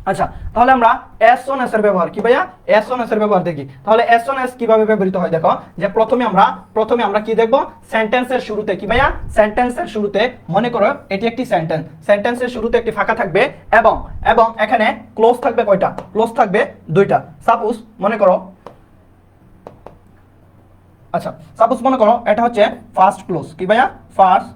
আচ্ছা, তাহলে আমরা as soon as এর ব্যবহার। কি ভাইয়া? as soon as এর ব্যবহার দেখি। তাহলে as soon as কিভাবে ব্যবহৃত হয় দেখো, যে প্রথমে আমরা কি দেখব? সেন্টেন্সের শুরুতে। কি ভাইয়া? সেন্টেন্সের শুরুতে মনে করো এটি একটি সেন্টেন্স। সেন্টেন্সের শুরুতে একটি ফাঁকা থাকবে এবং এখানে ক্লোজ থাকবে কয়টা? ক্লোজ থাকবে দুইটা। সাপোজ মনে করো, আচ্ছা সাপোজ মনে করো এটা হচ্ছে ফার্স্ট ক্লোজ। কি ভাইয়া? ফার্স্ট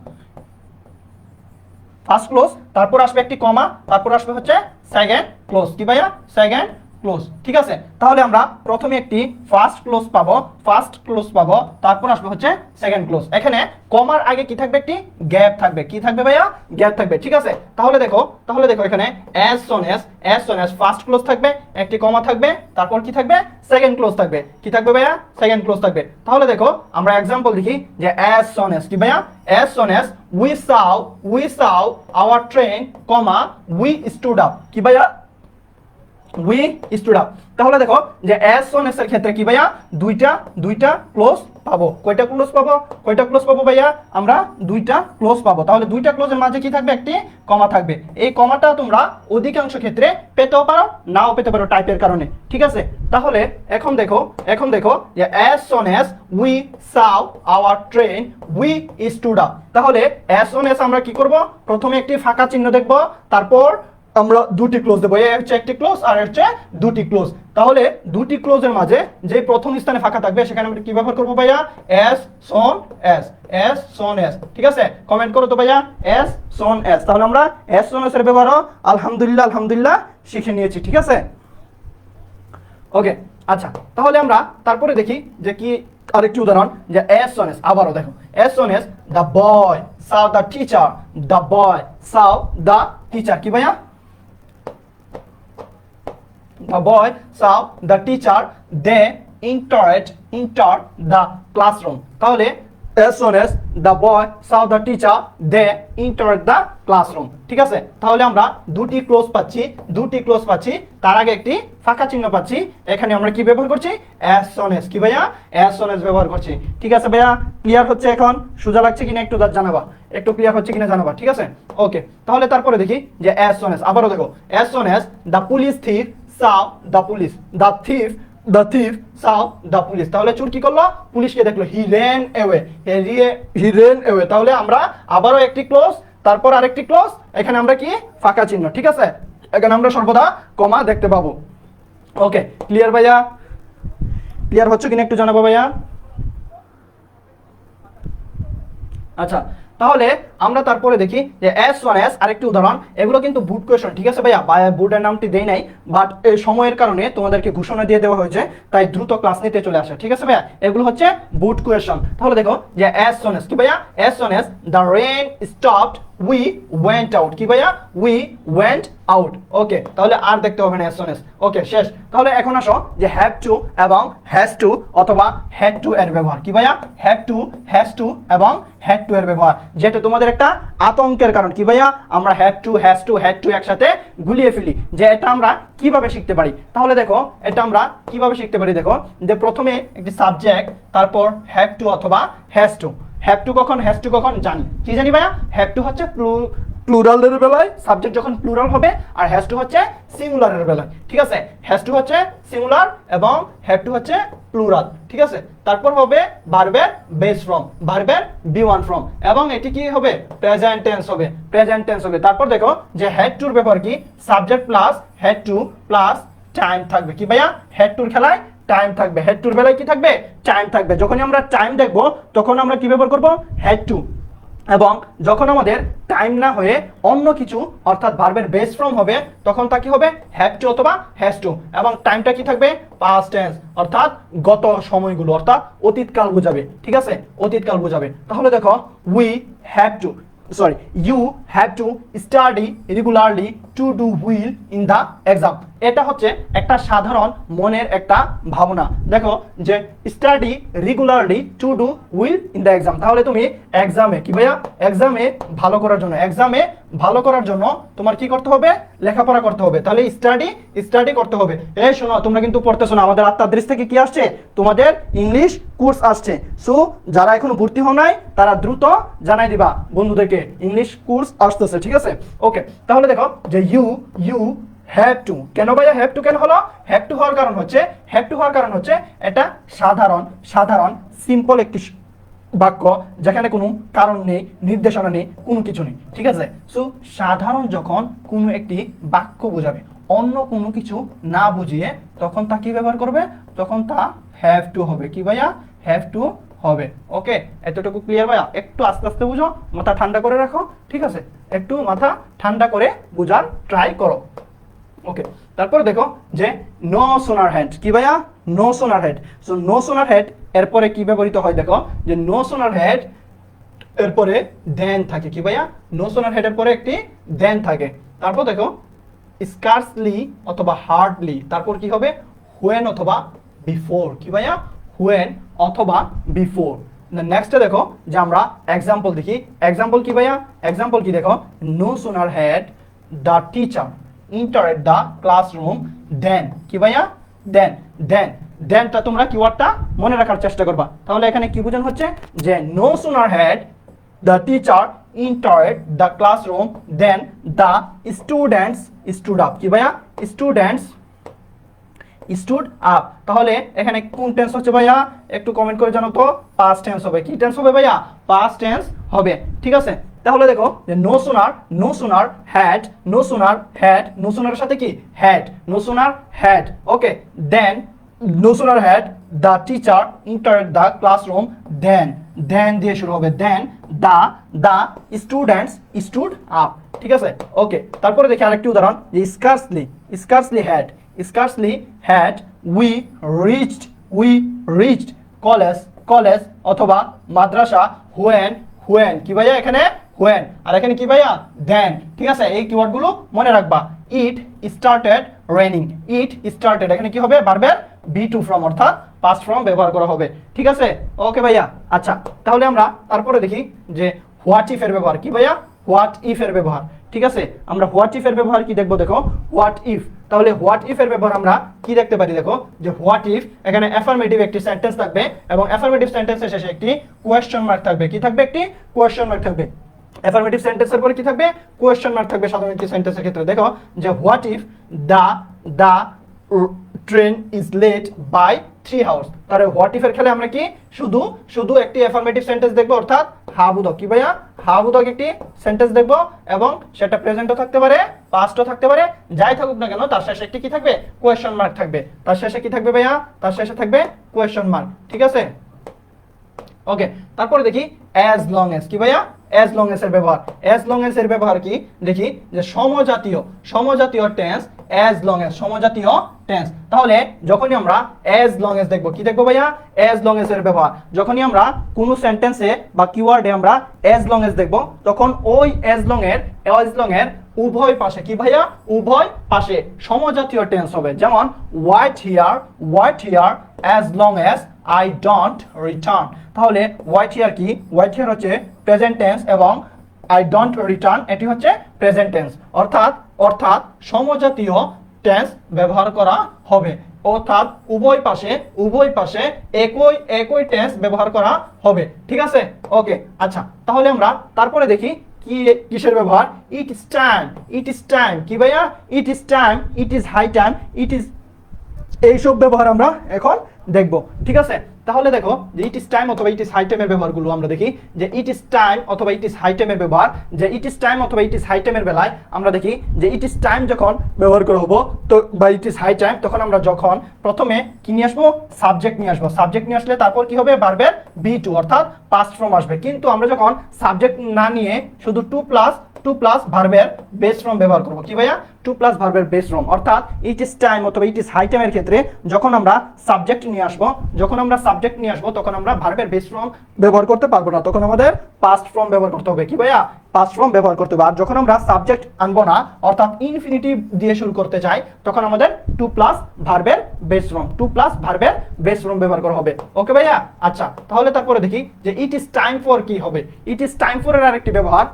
ক্লোজ, তারপর আসবে একটি কমা, তারপর আসবে হচ্ছে সেকেন্ড ক্লোজ। কি ভাইয়া? Second close. ঠিক আছে? তাহলে আমরা প্রথমে একটি ফার্স্ট ক্লোজ পাবো, তারপর আসবে হচ্ছে সেকেন্ড ক্লোজ। এখানে কমার আগে কি থাকবে? একটি গ্যাপ থাকবে। কি থাকবে ভাইয়া? গ্যাপ থাকবে। ঠিক আছে? তাহলে দেখো এখানে as soon as first close থাকবে, একটি কমা থাকবে, তারপর কি থাকবে? সেকেন্ড ক্লোজ থাকবে। কি থাকবে ভাইয়া? সেকেন্ড ক্লোজ থাকবে। তাহলে দেখো আমরা एग्जांपल দেখি যে as soon as। কি ভাইয়া? as soon as we saw our train, we stood up। কি ভাইয়া? we stood up। তাহলে দেখো যে as soon as এর ক্ষেত্রে কি ভাইয়া? দুইটা ক্লোজ পাবো। কয়টা ক্লোজ পাবো ভাইয়া? আমরা দুইটা ক্লোজ পাবো। তাহলে দুইটা ক্লোজের মাঝে কি থাকবে? একটি কমা থাকবে। এই কমাটা তোমরা অধিকাংশ ক্ষেত্রে পেতেও পারো, নাও পেতে পারো টাইপের কারণে। ঠিক আছে? তাহলে এখন দেখো যে as soon as we saw our train, we stood up। তাহলে as soon as আমরা কি করব? প্রথমে একটি ফাঁকা চিহ্ন দেখব, তারপর আমরা দুটি ক্লোজ দেবো। এই হচ্ছে একটি ক্লোজ আর হচ্ছে দুটি ক্লোজ। তাহলে দুটি ক্লোজের মাঝে যে প্রথম স্থানে ফাঁকা থাকবে সেখানে আমরা কি ব্যবহার করব ভাইয়া? as soon as। ঠিক আছে? কমেন্ট করো তো ভাইয়া as soon as। তাহলে আমরা as soon as এর ব্যবহার আলহামদুলিল্লাহ শিখে নিয়েছি। ঠিক আছে? ওকে, আচ্ছা তাহলে আমরা তারপরে দেখি যে কি আরেকটি উদাহরণ, যে as soon as। আবারও দেখো as soon as the boy saw the teacher। কি ভাইয়া? The boy saw the teacher, they entered the classroom। তাহলে as soon as the boy saw the teacher, they entered the classroom। ঠিক আছে? তাহলে আমরা দুটি ক্লোজ পাচ্ছি, তার আগে একটি ফাঁকা চিহ্ন পাচ্ছি। এখানে আমরা কি ব্যবহার করছি? as soon as। কি ভাইয়া? as soon as ব্যবহার করছি। ঠিক আছে ভাইয়া? ক্লিয়ার হচ্ছে এখন? সোজা লাগছে কিনা একটু জানাবা, একটু ক্লিয়ার হচ্ছে কিনা জানাবা। ঠিক আছে? ওকে, তাহলে তারপরে দেখি যে as soon as। আবারও দেখো as soon as the police thief saw the police, the thief saw the police। তাহলে চোর কি করলো? পুলিশকে দেখলো। he ran away, he ran away। তাহলে আমরা আবারও একটি ক্লোজ, তারপর আরেকটি ক্লোজ, এখানে আমরা কি ফাঁকা চিহ্ন, ঠিক আছে? এখানে আমরা সর্বদা কমা দেখতে পাবো। ওকে, ক্লিয়ার ভাইয়া? ক্লিয়ার হচ্ছে কিনা একটু জানাবো ভাইয়া। আচ্ছা, তাহলে আমরা তারপরে দেখি যে S1S আরেকটি উদাহরণ। এগুলো কিন্তু বুট কোয়েশ্চন, ঠিক আছে ভাইয়া? বুটের নামটি দেই নাই, বাট এই সময়ের কারণে তোমাদেরকে ঘোষণা দিয়ে দেওয়া হয়েছে, তাই দ্রুত ক্লাস নিতে চলে আসে, ঠিক আছে ভাইয়া? এগুলো হচ্ছে বুট কোয়েশ্চন। তাহলে দেখো যে S1S কি ভাইয়া? S1S the rain stopped, we went out। কি ভাইয়া? we went out। ওকে, তাহলে আর দেখতে হবে না S1S। ওকে, শেষ। তাহলে এখন আসো যে হ্যাভ টু এবং হ্যাজ টু অথবা হ্যাড টু এর ব্যবহার। কি ভাইয়া? হ্যাভ টু, হ্যাজ টু এবং হ্যাড টু এর ব্যবহার, যেটা তোমাদের একটা আতঙ্কের কারণ। কি ভাইয়া? আমরা have to, has to, had to একসাথে গুলিয়ে ফেলি, যে এটা আমরা কিভাবে শিখতে পারি। তাহলে দেখো এটা আমরা কিভাবে শিখতে পারি। দেখো যে প্রথমে একটি সাবজেক্ট, তারপর হ্যাভ টু অথবা হ্যাজ টু। হ্যাভ টু কখন, হ্যাজ টু কখন জানি। কি জানি ভাইয়া? হ্যাভ টু হচ্ছে প্লুরালের বেলায়, সাবজেক্ট যখন প্লুরাল হবে, আর হ্যাজ টু হচ্ছে সিঙ্গুলারের বেলায়, ঠিক আছে? হ্যাজ টু হচ্ছে সিঙ্গুলার এবং হ্যাভ টু হচ্ছে প্লুরাল, ঠিক আছে? তারপর হবে ভার্বের বেস ফর্ম, ভার্বের B1 ফর্ম, এবং এটি কি হবে? প্রেজেন্ট টেন্স হবে, প্রেজেন্ট টেন্স হবে। তারপর দেখো যে হ্যাড টুর ব্যবহার কি? Subject plus had to plus time থাকবে। কি ভাইয়া? হ্যাড টুর খেলায় টাইম থাকবে, হেড টুর বেলায় কি থাকবে? টাইম থাকবে। যখনই আমরা টাইম দেখবো তখন আমরা কি ব্যবহার করব? Head to. এবং যখন আমাদের টাইম না হয়ে অন্য কিছু অর্থাৎ ভার্বের বেস ফর্ম হবে, তখন তা কি হবে? হ্যাভ টু অথবা হ্যাজ টু। এবং টাইমটা কি থাকবে? পাস্ট টেন্স, অর্থাৎ গত সময়গুলো, অর্থাৎ অতীতকাল বোঝাবে, ঠিক আছে? অতীতকাল বোঝাবে। তাহলে দেখো you have to study regularly to do well in the exam। এটা হচ্ছে একটা সাধারণ মনের একটা ভাবনা। দেখো যে study regularly to do will in the exam. তাহলে তুমি এক্সামে কি ভাইয়া? এক্সামে ভালো করার জন্য তোমার কি করতে হবে? লেখাপড়া করতে হবে। তাহলে স্টাডি করতে হবে। এই শোনো, তোমরা কিন্তু পড়তেছো না, আমাদের আত্মাদৃশ থেকে কি আসছে? তোমাদের ইংলিশ কোর্স আসছে। সো যারা এখনো ভর্তি হও নাই তারা দ্রুত জানাই দিবা বন্ধুদেরকে ইংলিশ কোর্স আসতেছে, ঠিক আছে? ওকে, তাহলে দেখো যে ইউ হ্যাভ টু। কেন ভাইয়া হ্যাভ টু কেন হলো? হ্যাভ টু হওয়ার কারণ হচ্ছে এটা সাধারণ সিম্পল একটি বাক্য, যেখানে কোনো কারণ নেই, নির্দেশনা নেই, কোনো কিছু নেই, ঠিক আছে? সো সাধারণ যখন কোনো একটি বাক্য বোঝাবে, অন্য কোনো কিছু না বুঝিয়ে, তখন তা কি ব্যবহার করবে? তখন তা হ্যাভ টু হবে। কি ভাইয়া? হ্যাভ টু হবে। ওকে, এতটুকু ক্লিয়ার ভাইয়া? একটু আস্তে আস্তে বুঝো, মাথা ঠান্ডা করে রাখো, ঠিক আছে? একটু মাথা ঠান্ডা করে বুঝার ট্রাই করো। ওকে, তারপরে দেখো যে নো সোনার হেড। কি ভাইয়া? No sooner had. So no sooner had এরপরে কি ব্যবহৃত হয়? দেখো যে নো সোনার হেড এরপরে দেন থাকে। কি ভাইয়া? নো সোনার হেড এর পরে একটি দেন থাকে। তারপর দেখো স্কার্সলি অথবা হার্ডলি, তারপর কি হবে? হোয়েন অথবা বিফোর। কি ভাইয়া? হোয়েন অথবা বিফোর। নেক্সটে দেখো যে আমরা এক্সাম্পল দেখি। এক্সাম্পল কি ভাইয়া? এক্সাম্পল কি? দেখো no sooner had the teacher entered the classroom then। কি ভাইয়া? দেনটা তোমরা কিওয়ার্ডটা মনে রাখার চেষ্টা করবা। তাহলে এখানে কি বোঝানো হচ্ছে? যে no sooner had the teacher entered the classroom then the students stood up। কি ভাইয়া? Students stood up. তাহলে এখানে কোন টেন্স হচ্ছে ভাইয়া? একটু কমেন্ট করে জানাও তো। পাস্ট টেন্স হবে। কি টেন্স হবে ভাইয়া? পাস্ট টেন্স হবে, ঠিক আছে? তাহলে দেখো যে নো সোনার হ্যাড সাথে কি? Had. Okay, then no sooner had the teacher entered the classroom then দিয়ে শুরু হবে। Then the students stood up, ঠিক আছে? ওকে, তারপরে দেখি আরেকটি উদাহরণ যে scarcely had we reached college অথবা মাদ্রাসা when। কি ভাইয়া? এখানে when, আর এখানে কি ভাইয়া? then, ঠিক আছে? এই কিওয়ার্ড গুলো মনে রাখবা। it started raining, এখানে কি হবে? ভার্বের B2 ফর্ম অর্থাৎ পাস্ট ফর্ম ব্যবহার করা হবে, ঠিক আছে? ওকে ভাইয়া, আচ্ছা তাহলে আমরা তারপরে দেখি যে হোয়াট ইফ এর ব্যবহার। কি ভাইয়া? হোয়াট ইফ এর ব্যবহার, ঠিক আছে? আমরা হোয়াট ইফ এর ব্যবহার কি দেখবো? দেখো হোয়াট ইফ। তাহলে হোয়াট ইফ এর ব্যবহার আমরা কি দেখতে পারি? দেখো যে হোয়াট ইফ, এখানে অ্যাফার্মেটিভ একটি সেন্টেন্স থাকবে এবং অ্যাফার্মেটিভ সেন্টেন্সের শেষে একটি কোয়েশ্চন মার্ক থাকবে। কি থাকবে? একটি কোয়েশ্চন মার্ক থাকবে। অ্যাফার্মেটিভ সেন্টেন্সের পরে কি থাকবে? কোয়েশ্চন মার্ক থাকবে সাধারণ একটি সেন্টেন্সের ক্ষেত্রে। দেখো যে what if the train is late by 3 hours. তাহলে হোয়াট ইফ এর খেলে আমরা কি শুধু শুধু একটি অ্যাফার্মেটিভ সেন্টেন্স দেখবো, অর্থাৎ হাবুদক কি ভাইয়া হাবুদক একটি সেন্টেন্স দেখবো এবং সেটা প্রেজেন্টও থাকতে পারে পাস্টও থাকতে পারে, যাই থাকুক না কেন তার শেষে একটি কি থাকবে কোয়েশ্চন মার্ক থাকবে। তার শেষে কি থাকবে ভাইয়া, তার শেষে থাকবে কোয়েশ্চন মার্ক, ঠিক আছে। ওকে, তারপরে দেখি অ্যাজ লং এজ কি ভাইয়া, অ্যাজ লং এজ এর ব্যবহার। অ্যাজ লং এজ এর ব্যবহার কি দেখি যে সমজাতীয় টেন্স, অ্যাজ লং এজ সমজাতীয় টেন্স। তাহলে যখনই আমরা অ্যাজ লং এজ দেখব, কি দেখবো ভাইয়া অ্যাজ লং এজ এর ব্যবহার। যখনই আমরা কোনো সেন্টেন্সে বা কিওয়ার্ডে আমরা অ্যাজ লং এজ দেখব, তখন ওই অ্যাজ লং এর উভয় পাশে কি ভাইয়া উভয় পাশে সমজাতীয় টেন্স হবে। যেমন wait here as long as I don't return। তাহলে ওয়াইট হিয়ার কি, ওয়াইট হিয়ার হচ্ছে প্রেজেন্ট টেন্স এবং I don't return এটি হচ্ছে প্রেজেন্ট টেন্স। অর্থাৎ সমজাতীয় টেন্স ব্যবহার করা হবে, অর্থাৎ উভয় পাশে একই টেন্স ব্যবহার করা হবে, ঠিক আছে। ওকে, আচ্ছা তাহলে আমরা তারপরে দেখি কি কিসের ব্যবহার। ইট ইজ টাইম কি ভাইয়া it is time, it is high time, it is, এইসব ব্যবহার আমরা এখন দেখব, ঠিক আছে। তাহলে দেখো যে ইট ইজ টাইম অথবা ইট ইজ হাই টাইমের ব্যবহারগুলো আমরা দেখি যে ইট ইজ টাইম অথবা ইট ইজ হাই টাইমের ব্যবহার। যে ইট ইজ টাইম অথবা ইট ইজ হাই টাইমের বেলায় আমরা দেখি যে ইট ইজ টাইম যখন ব্যবহার করা হবো তো বা ইট ইজ হাই টাইম, তখন আমরা যখন প্রথমে কি নিয়ে আসবো সাবজেক্ট নিয়ে আসবো। সাবজেক্ট নিয়ে আসলে তারপর কি হবে ভার্বের B2 অর্থাৎ পাস্ট ফর্ম আসবে। কিন্তু আমরা যখন সাবজেক্ট না নিয়ে শুধু টু প্লাস ভার্বের বেস ফর্ম ব্যবহার করব, কি ভাইয়া টু প্লাস ভার্বের বেস ফর্ম। অর্থাৎ ইট ইজ টাইম অথবা ইট ইজ হাই টাইমের ক্ষেত্রে যখন আমরা সাবজেক্ট নিয়ে আসবো তখন আমরা ভার্বের বেস ফর্ম ব্যবহার করতে পারবো না, তখন আমাদের পাস্ট ফর্ম ব্যবহার করতে হবে, কি ভাইয়া পাস্ট ফর্ম ব্যবহার করতে হবে। আর যখন আমরা সাবজেক্ট আনবো না অর্থাৎ ইনফিনিটিভ দিয়ে শুরু করতে চাই তখন আমাদের টু প্লাস ভার্বের বেস ফর্ম ব্যবহার করা হবে। ওকে ভাইয়া, আচ্ছা তাহলে তারপরে দেখি যে ইট ইজ টাইম ফর কি হবে। ইট ইজ টাইম ফর এর আরেকটি ব্যবহার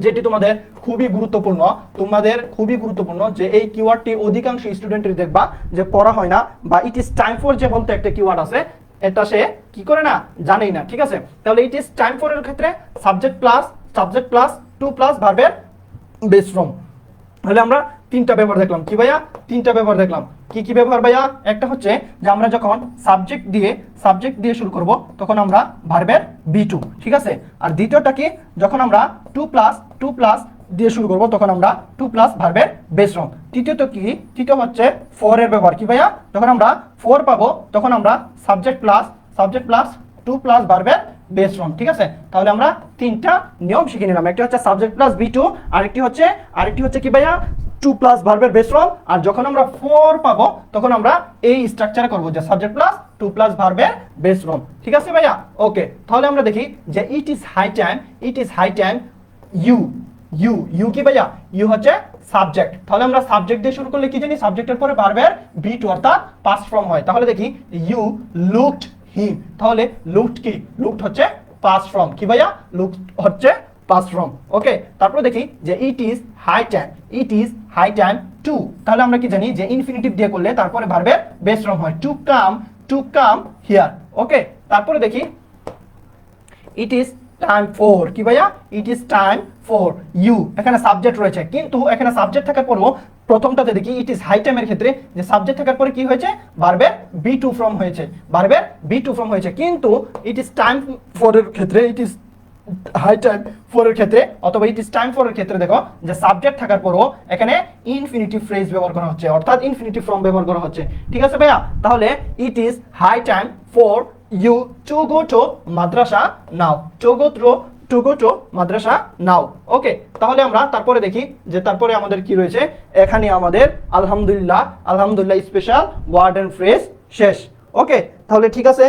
যেটি তোমাদের খুবই গুরুত্বপূর্ণ যে এই কিওয়ার্ডটি অধিকাংশ স্টুডেন্টের দেখবা যে পড়া হয় না, বা ইট ইজ টাইম ফর যে বলতে একটা কিওয়ার্ড আছে এটা সে কি করে না জানেই না, ঠিক আছে। তাহলে ইট ইজ টাইম ফর এর ক্ষেত্রে সাবজেক্ট প্লাস টু প্লাস ভার্বের বেস ফর্ম। তাহলে আমরা তিনটা ব্যবহার দেখলাম, কি ভাইয়া তিনটা ব্যবহার দেখলাম। কি ব্যবহার ভাইয়া, একটা হচ্ছে যে আমরা যখন সাবজেক্ট দিয়ে শুরু করব তখন আমরা ভার্বের B2, ঠিক আছে। আর দ্বিতীয়টা কি, যখন আমরা টু প্লাস দিয়ে শুরু করব তখন আমরা টু প্লাস ভার্বের বেস ফর্ম। তৃতীয় হচ্ছে ফর এর ব্যবহার, কি ভাইয়া যখন আমরা ফর পাবো তখন আমরা সাবজেক্ট প্লাস টু প্লাস ভার্বের বেস ফর্ম, ঠিক আছে। তাহলে আমরা তিনটা নিয়ম শিখে নিলাম, একটা হচ্ছে সাবজেক্ট প্লাস B2, আরেকটি হচ্ছে কি ভাইয়া টু প্লাস ভার্বের বেস ফর্ম। আর যখন আমরা ফর পাবো তখন আমরা এই স্ট্রাকচারে করব যে সাবজেক্ট প্লাস টু প্লাস ভার্বের বেস ফর্ম, ঠিক আছে ভাইয়া। ওকে, তাহলে আমরা দেখি যে it is high time you কি ভাইয়া ইউ হচ্ছে সাবজেক্ট। তাহলে আমরা সাবজেক্ট দিয়ে শুরু করলে কি জানি সাবজেক্টের পরে ভার্বের B2 অর্থাৎ পাস্ট ফর্ম হয়। তাহলে দেখি ইউ লুকড হিম, তাহলে লুকড হচ্ছে পাস্ট ফর্ম, কি ভাইয়া লুকড হচ্ছে পাস্ট ফর্ম। ওকে, তারপর দেখি যে it is high time to, তাহলে আমরা কি জানি যে ইনফিনিটিভ দিয়ে করলে তারপরে ভার্বের বেস ফর্ম হয় টু কাম হিয়ার। ওকে, তারপরে দেখি ইট ইজ টাইম ফর, কি ভাইয়া it is time for you, এখানে সাবজেক্ট রয়েছে কিন্তু এখানে সাবজেক্ট থাকার পরেও প্রথমটাতে দেখি ইট ইজ হাই টাইমের ক্ষেত্রে যে সাবজেক্ট থাকার পরে কি হয়েছে ভার্বের B2 ফর্ম হয়েছে, কিন্তু ইট ইজ টাইম ফর এর ক্ষেত্রে it is high time for এর ক্ষেত্রে অথবা ইট ইজ টাইম ফর এর ক্ষেত্রে দেখো যে সাবজেক্ট থাকার পরও এখানে ইনফিনিটিভ ফ্রেজ ব্যবহার করা হচ্ছে অর্থাৎ ইনফিনিটিভ ফর্ম ব্যবহার করা হচ্ছে, ঠিক আছে ভাইয়া। তাহলে it is high time for you to go to madrasa now, to go to madrasa now. Okay, তাহলে আমরা তারপরে দেখি যে তারপরে আমাদের কি রয়েছে, এখানে আমাদের আলহামদুলিল্লাহ স্পেশাল ওয়ার্ড এন্ড ফ্রেজ শেষ। ওকে, তাহলে ঠিক আছে।